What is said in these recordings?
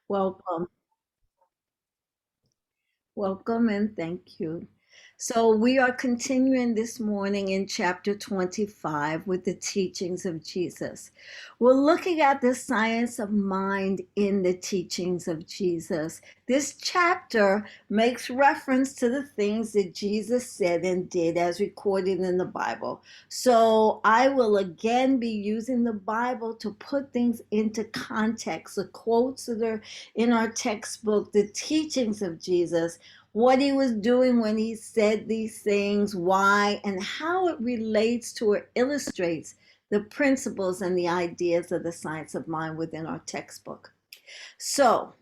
Welcome. Welcome and thank you. So, we are continuing this morning in chapter 25 with the teachings of Jesus. We're looking at the science of mind in the teachings of Jesus. This chapter makes reference to the things that Jesus said and did as recorded in the Bible. So, I will again be using the Bible to put things into context, the quotes that are in our textbook, the teachings of Jesus, what he was doing when he said these things, why, and how it relates to or illustrates the principles and the ideas of the science of mind within our textbook. So,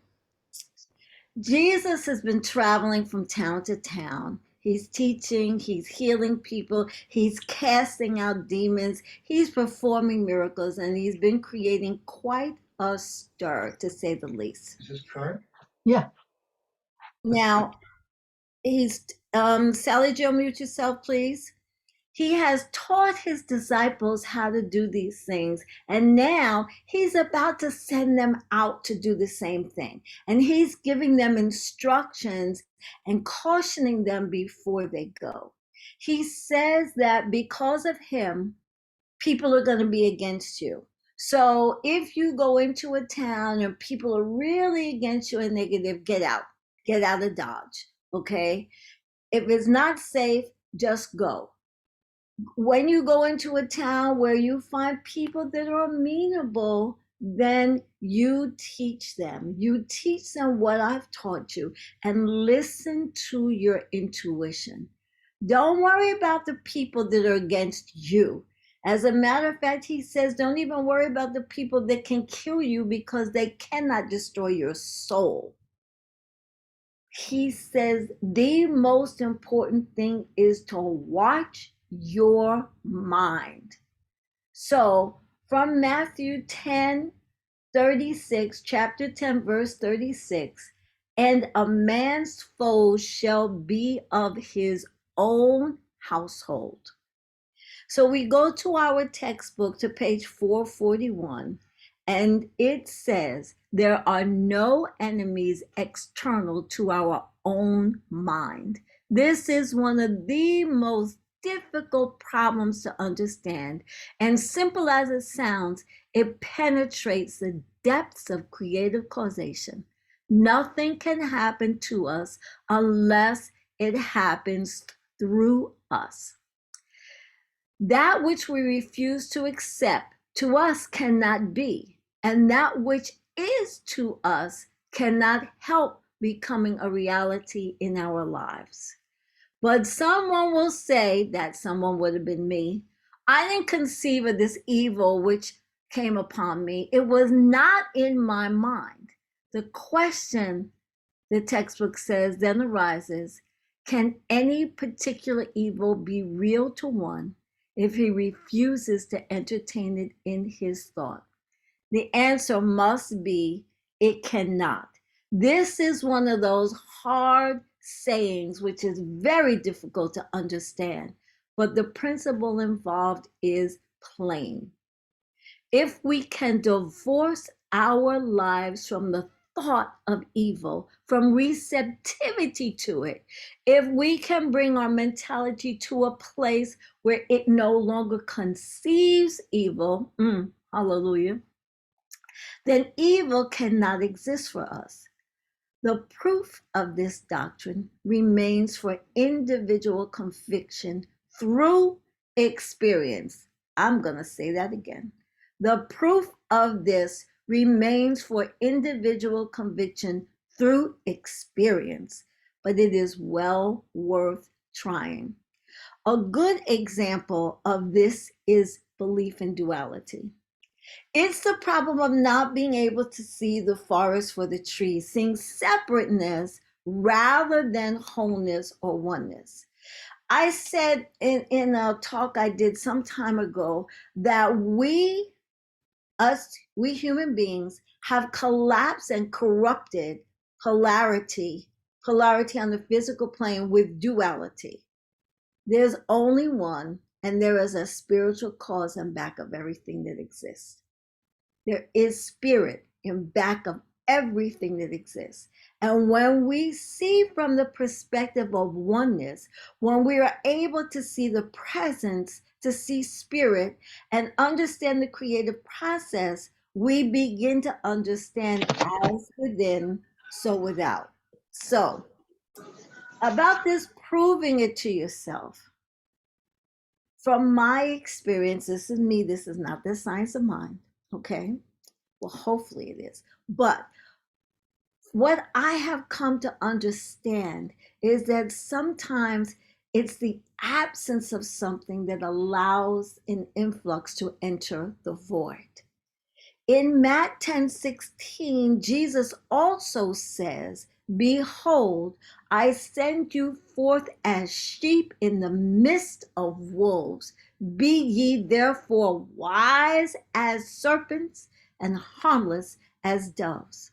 Jesus has been traveling from town to town. He's teaching, he's healing people, he's casting out demons, he's performing miracles, and he's been creating quite a stir, to say the least. Is this current? Yeah. Now, he's Sally Joe, mute yourself, please. He has taught his disciples how to do these things, and now he's about to send them out to do the same thing. And he's giving them instructions and cautioning them before they go. He says that because of him, people are going to be against you. So if you go into a town and people are really against you and negative, get out of Dodge. Okay. If it's not safe, just go. When you go into a town where you find people that are amenable, then you teach them. You teach them what I've taught you and listen to your intuition. Don't worry about the people that are against you. As a matter of fact, he says, don't even worry about the people that can kill you because they cannot destroy your soul. He says the most important thing is to watch your mind. So from Matthew 10:36, chapter 10, verse 36, and a man's foes shall be of his own household. So we go to our textbook to page 441, and it says there are no enemies external to our own mind. This is one of the most difficult problems to understand. And simple as it sounds, it penetrates the depths of creative causation. Nothing can happen to us unless it happens through us. That which we refuse to accept to us cannot be, and that which is to us cannot help becoming a reality in our lives. But someone will say, that someone would have been me, I didn't conceive of this evil which came upon me. It was not in my mind. The question, the textbook says, then arises, can any particular evil be real to one if he refuses to entertain it in his thought? The answer must be, it cannot. This is one of those hard sayings which is very difficult to understand, but the principle involved is plain. If we can divorce our lives from the thought of evil, from receptivity to it, if we can bring our mentality to a place where it no longer conceives evil, hallelujah, then evil cannot exist for us. The proof of this doctrine remains for individual conviction through experience. I'm going to say that again. The proof of this remains for individual conviction through experience, but it is well worth trying. A good example of this is belief in duality. It's the problem of not being able to see the forest for the trees, seeing separateness rather than wholeness or oneness. I said in a talk I did some time ago that we human beings have collapsed and corrupted polarity on the physical plane with duality. There's only one, and there is a spiritual cause and back of everything that exists. There is spirit in back of everything that exists. And when we see from the perspective of oneness, when we are able to see the presence, to see spirit, and understand the creative process, we begin to understand as within, so without. So, about this proving it to yourself, from my experience, this is me, this is not the science of mind, okay? Well, hopefully it is. But what I have come to understand is that sometimes it's the absence of something that allows an influx to enter the void. In Matt 10:16, Jesus also says, "Behold, I send you forth as sheep in the midst of wolves. Be ye therefore wise as serpents and harmless as doves."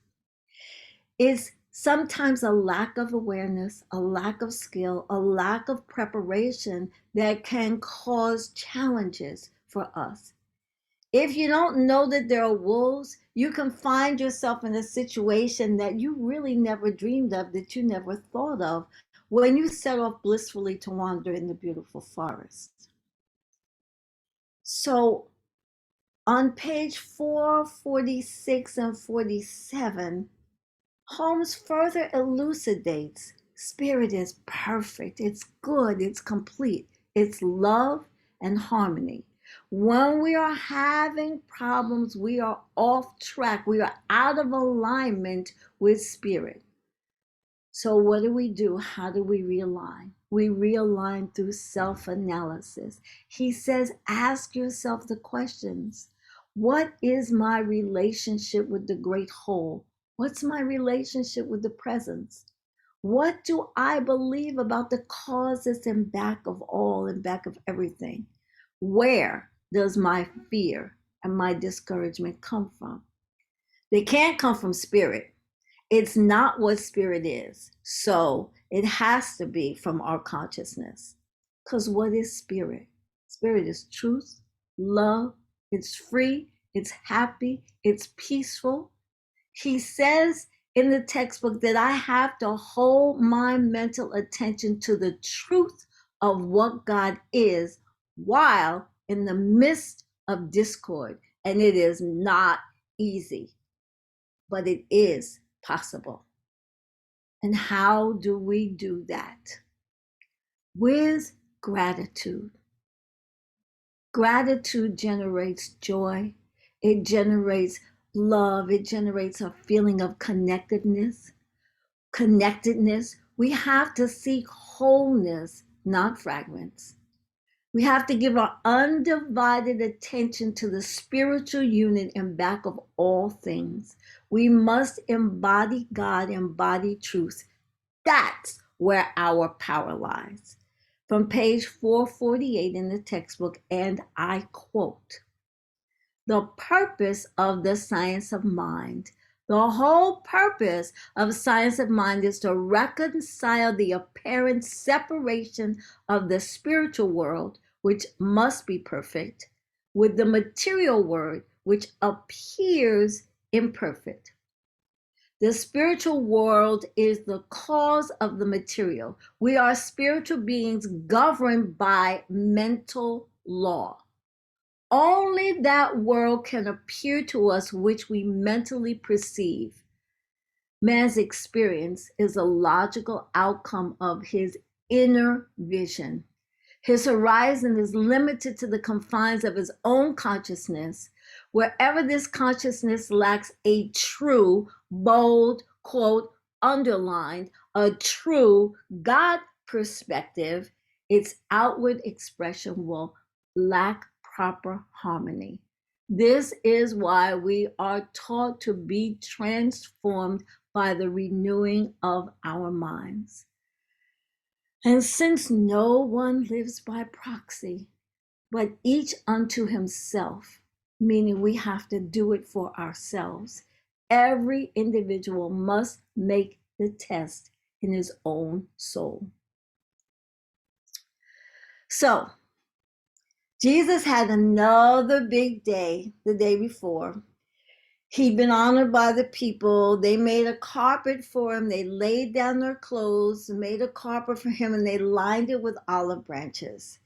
Is sometimes a lack of awareness, a lack of skill, a lack of preparation that can cause challenges for us. If you don't know that there are wolves, you can find yourself in a situation that you really never dreamed of, that you never thought of, when you set off blissfully to wander in the beautiful forest. So on page 446 and 47, Holmes further elucidates spirit is perfect, it's good, it's complete, it's love and harmony. When we are having problems, we are off track, we are out of alignment with spirit. So, what do? How do we realign? We realign through self analysis. He says, ask yourself the questions. What is my relationship with the great whole? What's my relationship with the presence? What do I believe about the causes and back of all and back of everything? Where does my fear and my discouragement come from? They can't come from spirit. It's not what spirit is. So it has to be from our consciousness. Because what is spirit? Spirit is truth, love, it's free, it's happy, it's peaceful. He says in the textbook that I have to hold my mental attention to the truth of what God is while in the midst of discord. And it is not easy, but it is possible. And how do we do that? With gratitude. Gratitude generates joy. It generates love. It generates a feeling of connectedness. We have to seek wholeness, not fragments. We have to give our undivided attention to the spiritual unit and back of all things. We must embody God, embody truth. That's where our power lies. From page 448 in the textbook, and I quote, "The purpose of the science of mind, the whole purpose of science of mind is to reconcile the apparent separation of the spiritual world, which must be perfect, with the material world, which appears imperfect. The spiritual world is the cause of the material. We are spiritual beings governed by mental law. Only that world can appear to us which we mentally perceive. Man's experience is a logical outcome of his inner vision. His horizon is limited to the confines of his own consciousness. Wherever this consciousness lacks a true, bold, quote, underlined, a true God perspective, its outward expression will lack proper harmony. This is why we are taught to be transformed by the renewing of our minds. And since no one lives by proxy, but each unto himself, meaning we have to do it for ourselves, every individual must make the test in his own soul. So, Jesus had another big day the day before. He'd been honored by the people. They made a carpet for him. They laid down their clothes, made a carpet for him, and they lined it with olive branches.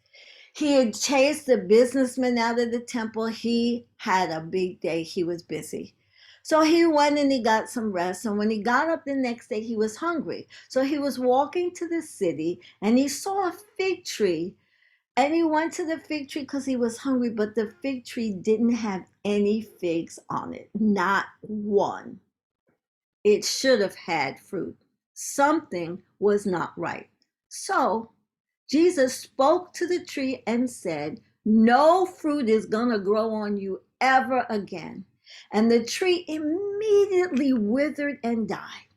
He had chased the businessmen out of the temple. He had a big day. He was busy. So he went and he got some rest. And when he got up the next day, he was hungry. So he was walking to the city and he saw a fig tree. And he went to the fig tree because he was hungry, but the fig tree didn't have any figs on it, not one. It should have had fruit. Something was not right. So Jesus spoke to the tree and said, "No fruit is going to grow on you ever again." And the tree immediately withered and died.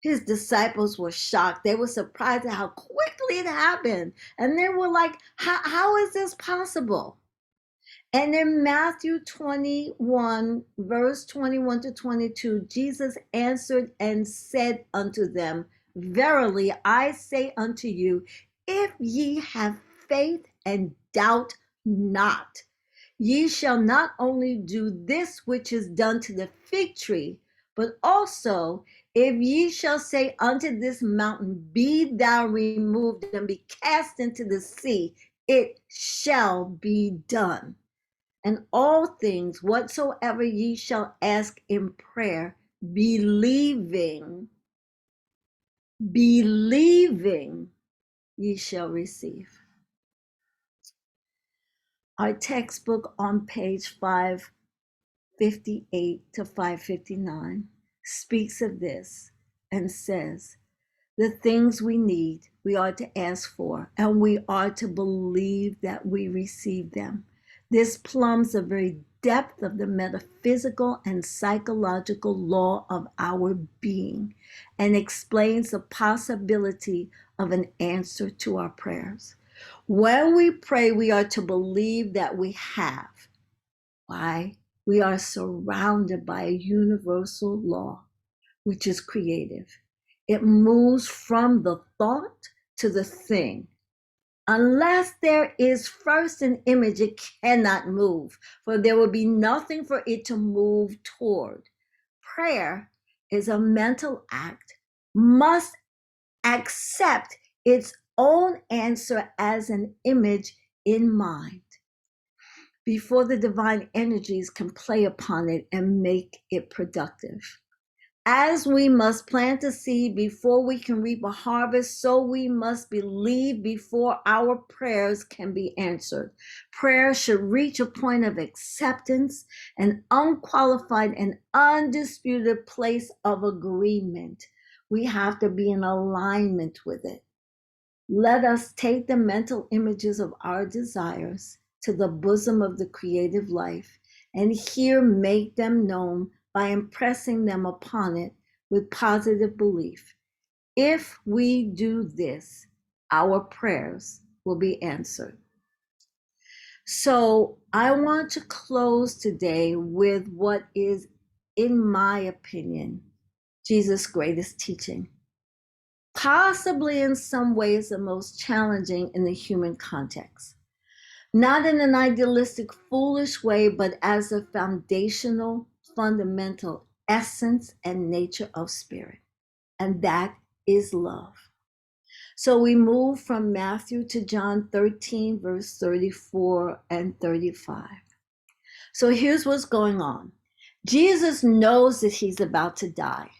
His disciples were shocked. They were surprised at how quickly it happened. And they were like, how is this possible? And in Matthew 21, verse 21 to 22, Jesus answered and said unto them, "Verily I say unto you, if ye have faith and doubt not, ye shall not only do this which is done to the fig tree, but also if ye shall say unto this mountain, Be thou removed and be cast into the sea, it shall be done. And all things whatsoever ye shall ask in prayer, believing, ye shall receive." Our textbook on page 558 to 559 speaks of this and says, the things we need, we are to ask for, and we are to believe that we receive them. This plumbs the very depth of the metaphysical and psychological law of our being and explains the possibility of an answer to our prayers. When we pray, we are to believe that we have. Why? We are surrounded by a universal law, which is creative. It moves from the thought to the thing. Unless there is first an image, it cannot move, for there will be nothing for it to move toward. Prayer is a mental act, must accept its own answer as an image in mind before the divine energies can play upon it and make it productive. As we must plant a seed before we can reap a harvest, so we must believe before our prayers can be answered. Prayer should reach a point of acceptance, an unqualified and undisputed place of agreement. We have to be in alignment with it. Let us take the mental images of our desires to the bosom of the creative life, and here make them known by impressing them upon it with positive belief. If we do this, our prayers will be answered. So I want to close today with what is, in my opinion, Jesus' greatest teaching. Possibly in some ways the most challenging in the human context. Not in an idealistic, foolish way, but as a foundational, fundamental essence and nature of spirit. And that is love. So we move from Matthew to John 13, verse 34 and 35. So here's what's going on. Jesus knows that he's about to die.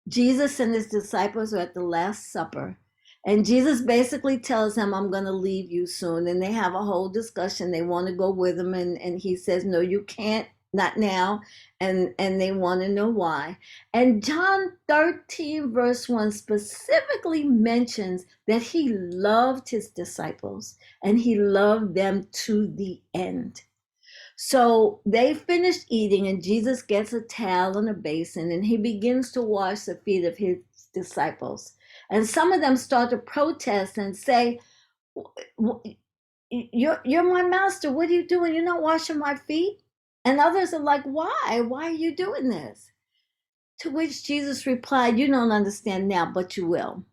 Jesus and his disciples are at the Last Supper. And Jesus basically tells him, "I'm going to leave you soon." And they have a whole discussion. They want to go with him. And he says, "No, you can't, not now." And they want to know why. And John 13, verse 1 specifically mentions that he loved his disciples and he loved them to the end. So they finished eating, and Jesus gets a towel and a basin, and he begins to wash the feet of his disciples. And some of them start to protest and say, you're my master. What are you doing? You're not washing my feet. And others are like, why? Why are you doing this? To which Jesus replied, "You don't understand now, but you will."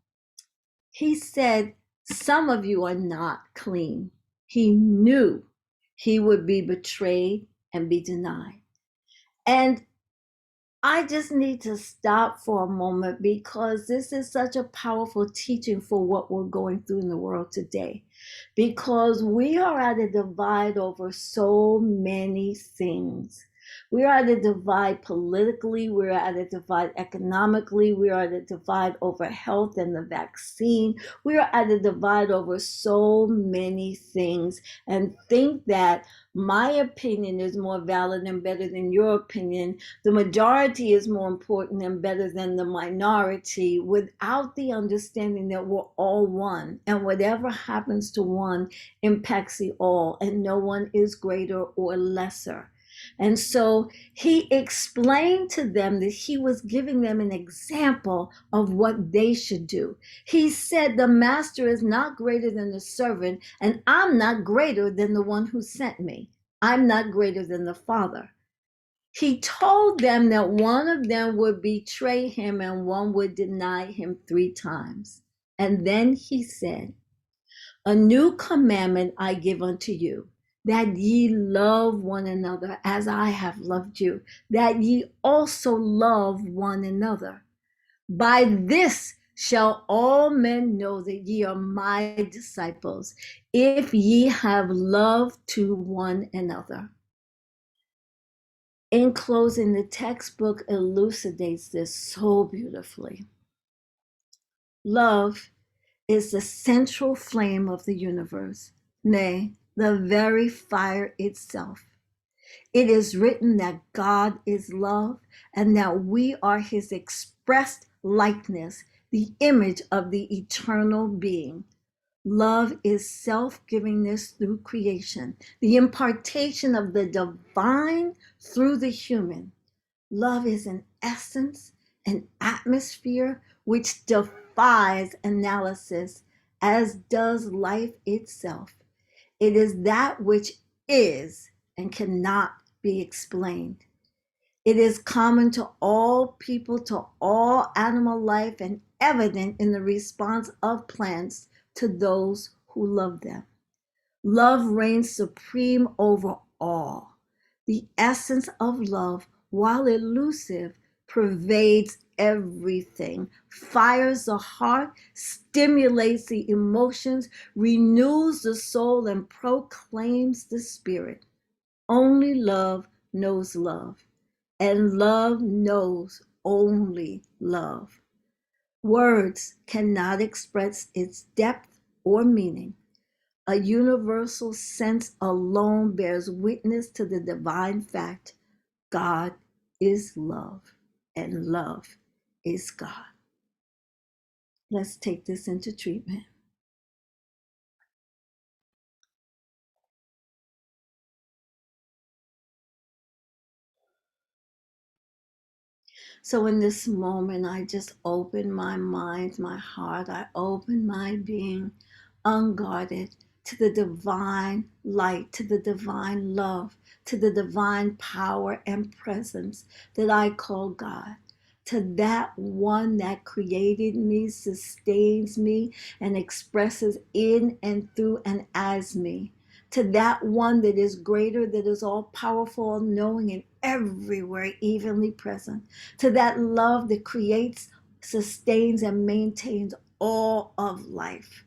He said, "Some of you are not clean." He knew he would be betrayed and be denied. And I just need to stop for a moment because this is such a powerful teaching for what we're going through in the world today. Because we are at a divide over so many things. We are at a divide politically, we're at a divide economically, we are at a divide over health and the vaccine. We are at a divide over so many things, and think that my opinion is more valid and better than your opinion. The majority is more important and better than the minority, without the understanding that we're all one, and whatever happens to one impacts the all, and no one is greater or lesser. And so he explained to them that he was giving them an example of what they should do. He said, the master is not greater than the servant, and I'm not greater than the one who sent me. I'm not greater than the Father. He told them that one of them would betray him and one would deny him 3 times. And then he said, a new commandment I give unto you, that ye love one another as I have loved you, that ye also love one another. By this shall all men know that ye are my disciples, if ye have love to one another. In closing, the textbook elucidates this so beautifully. Love is the central flame of the universe, nay, the very fire itself. It is written that God is love and that we are his expressed likeness, the image of the eternal being. Love is self-givingness through creation, the impartation of the divine through the human. Love is an essence, an atmosphere which defies analysis, as does life itself. It is that which is and cannot be explained. It is common to all people, to all animal life, and evident in the response of plants to those who love them. Love reigns supreme over all. The essence of love, while elusive, pervades everything, fires the heart, stimulates the emotions, renews the soul, and proclaims the spirit. Only love knows love, and love knows only love. Words cannot express its depth or meaning. A universal sense alone bears witness to the divine fact: God is love, and love is God. Let's take this into treatment. So in this moment, I just open my mind, my heart, I open my being, unguarded, to the divine light, to the divine love, to the divine power and presence that I call God, to that one that created me, sustains me, and expresses in and through and as me, to that one that is greater, that is all powerful, all knowing, and everywhere evenly present, to that love that creates, sustains, and maintains all of life,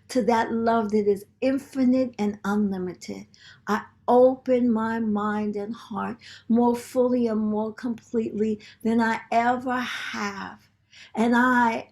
to that love that is infinite and unlimited. I open my mind and heart more fully and more completely than I ever have. And I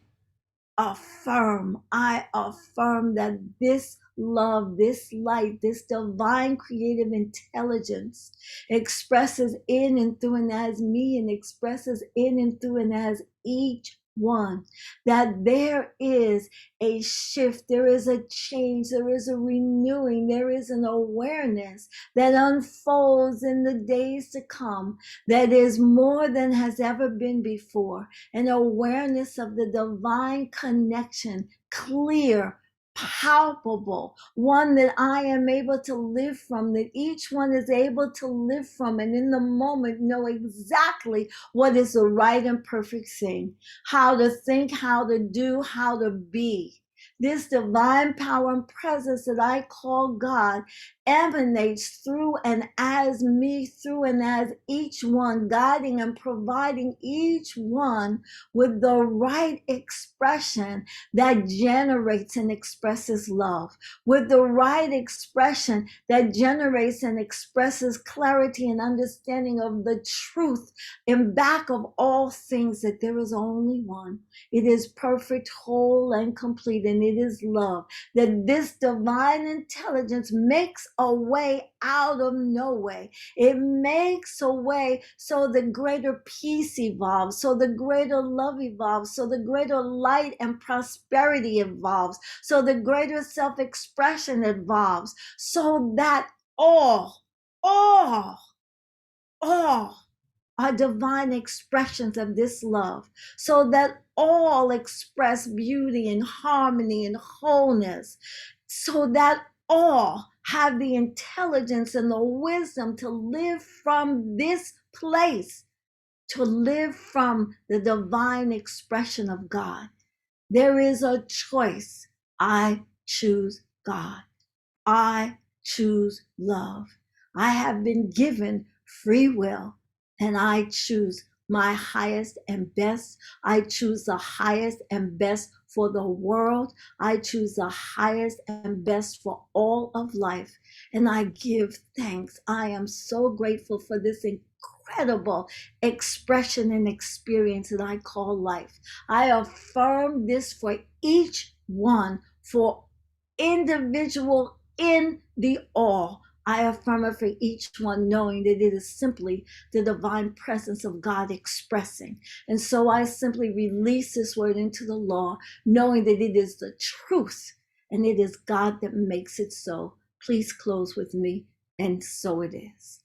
affirm that this love, this light, this divine creative intelligence expresses in and through and as me, and expresses in and through and as each one. That there is a shift, there is a change, there is a renewing, there is an awareness that unfolds in the days to come that is more than has ever been before. An awareness of the divine connection, clear, palpable, one that I am able to live from, that each one is able to live from, and in the moment know exactly what is the right and perfect thing, how to think, how to do, how to be. This divine power and presence that I call God emanates through and as me, through and as each one, guiding and providing each one with the right expression that generates and expresses love, with the right expression that generates and expresses clarity and understanding of the truth in back of all things, that there is only one. It is perfect, whole, and complete, and it is love. That this divine intelligence makes a way out of no way. It makes a way so the greater peace evolves, so the greater love evolves, so the greater light and prosperity evolves, so the greater self-expression evolves, so that all, all, all are divine expressions of this love, so that all express beauty and harmony and wholeness, so that all have the intelligence and the wisdom to live from this place, to live from the divine expression of God. There is a choice. I choose God. I choose love. I have been given free will, and I choose my highest and best. I choose the highest and best for the world. I choose the highest and best for all of life. And I give thanks. I am so grateful for this incredible expression and experience that I call life. I affirm this for each one, for individual in the all. I affirm it for each one, knowing that it is simply the divine presence of God expressing. And so I simply release this word into the law, knowing that it is the truth and it is God that makes it so. Please close with me, and so it is.